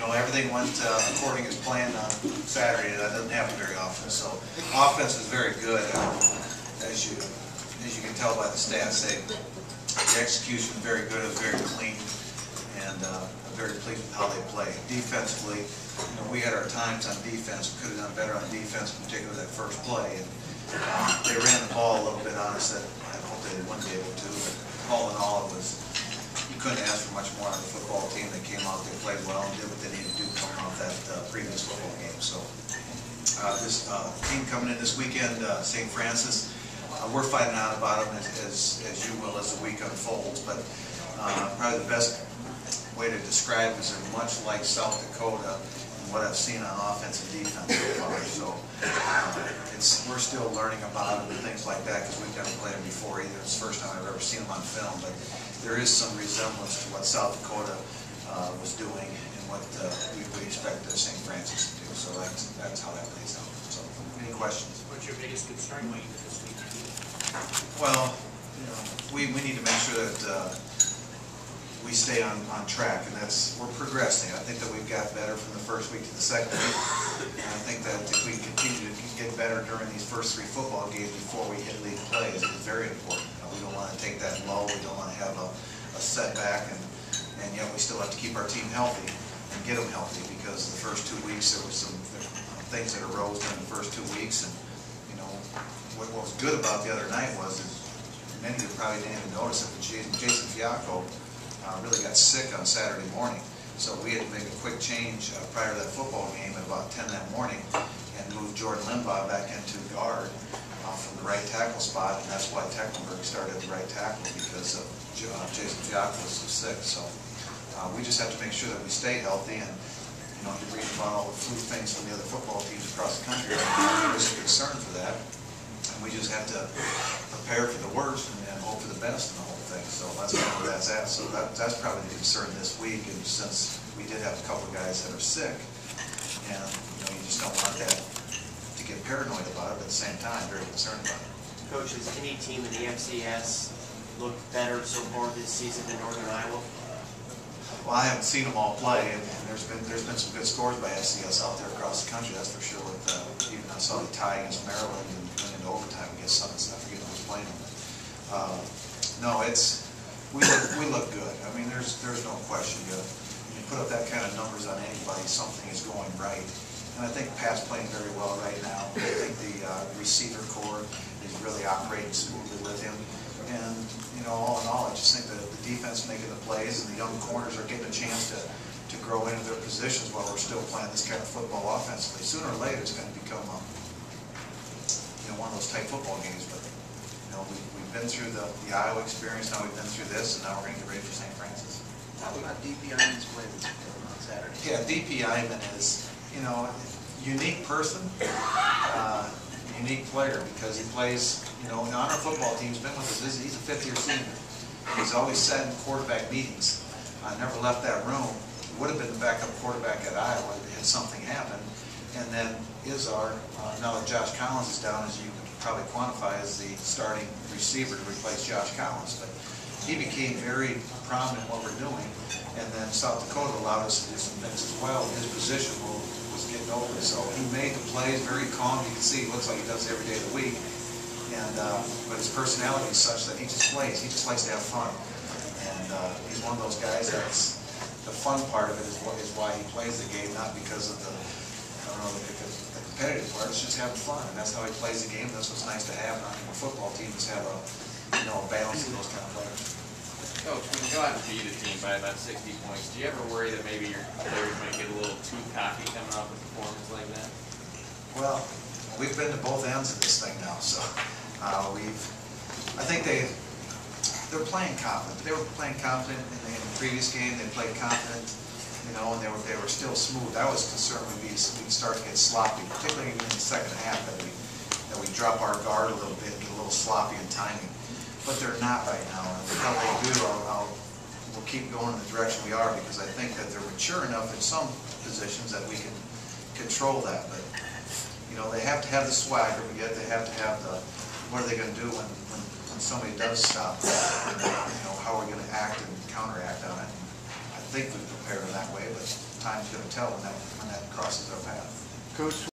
know, everything went according as planned on Saturday. That doesn't happen very often. So offense is very good, as you can tell by the stats. The execution is very good. It was very clean, and I'm very pleased with how they play. Defensively, you know, we had our times on defense. We could have done better on defense, particularly that first play. And they ran the ball a little bit on us that I hope they wouldn't be able to. But all in all, it was, you couldn't ask for much more on a football team that came out. They played well and did what they needed to do coming off that previous football game. So this team coming in this weekend, St. Francis, we're finding out about them as you will as the week unfolds. But probably the best way to describe it is they're much like South Dakota and what I've seen on offense and defense so far. So we're still learning about them and things like that because we've never played them before either. It's the first time I've ever seen them on film, but there is some resemblance to what South Dakota was doing and what we expect St. Francis to do. So that's how that plays out. So any questions? What's your biggest concern going into this week? Well, you know, we need to make sure that we stay on track, and we're progressing. I think that we've got better from the first week to the second week, and I think that if we continue to get better during these first 3 football games before we hit league play is very important. You know, we don't want to take that low. We don't want to have a setback, and yet we still have to keep our team healthy and get them healthy, because the first 2 weeks there was some things that arose during the first 2 weeks, and you know what was good about the other night was many of you probably didn't even notice it, but Jason Fiacco really got sick on Saturday morning, so we had to make a quick change prior to that football game at about 10 that morning and move Jordan Limbaugh back into guard from the right tackle spot, and that's why Tecklenburg started at the right tackle, because Jason Fiacco was so sick. So we just have to make sure that we stay healthy, and you know, you read about all the flu things from the other football teams across the country. There's a concern for that, and we just have to prepare for the worst and hope for the best in the whole thing. So that's kind of where that's at. So that's probably the concern this week, and since we did have a couple of guys that are sick, and you know, you just don't want that to get paranoid about it, but at the same time, very concerned about it. Coach, has any team in the FCS looked better so far this season than Northern Iowa? Well, I haven't seen them all play, and there's been some good scores by FCS out there across the country. That's for sure. With even I saw the tie against Maryland and went into overtime against Summit. I forget who was playing them. No, we look good. I mean, there's no question. You put up that kind of numbers on anybody, something is going right. And I think Pat's playing very well right now. I think the receiver core is really operating smoothly with him. And you know, all in all, I just think that the defense making the plays and the young corners are getting a chance to grow into their positions while we're still playing this kind of football offensively. Sooner or later, it's going to become one of those tight football games. But you know, we've been through the Iowa experience, now we've been through this, and now we're going to get ready for St. Francis. How about DP Iman's play on Saturday? Yeah, DP Iman is, you know, a unique person, unique player, because he plays, you know, on our football team. He's been with us. He's a 5th-year senior. He's always sat in quarterback meetings. Never left that room. He would have been the backup quarterback at Iowa had something happened. And then now that Josh Collins is down, as you can probably quantify, as the starting receiver to replace Josh Collins. But he became very prominent in what we're doing. And then South Dakota allowed us to do some things as well. His position was getting over. So he made the plays very calm. You can see he looks like he does every day of the week. And but his personality is such that he just plays. He just likes to have fun. And he's one of those guys that's the fun part of it is why he plays the game, not because of the competitive part. It's just having fun, and that's how he plays the game. That's what's nice to have. I think football teams have a balance of those kind of players. Coach, when you go out and beat a team by about 60 points, do you ever worry that maybe your players might get a little too cocky coming off a performance like that? Well, we've been to both ends of this thing now, so I think they're playing confident. They were playing confident in the previous game. They played confident, you know, and they were still smooth. I was concerned we'd start to get sloppy, particularly in the second half, that we drop our guard a little bit and get a little sloppy in timing. But they're not right now, and until they do, we'll keep going in the direction we are, because I think that they're mature enough in some positions that we can control that. But you know, they have to have the swagger we get. They have to have the what are they going to do when somebody does stop? You know, how are we going to act and counteract on it? And I think we prepare in that way, but time's gonna tell when that crosses our path. Coach,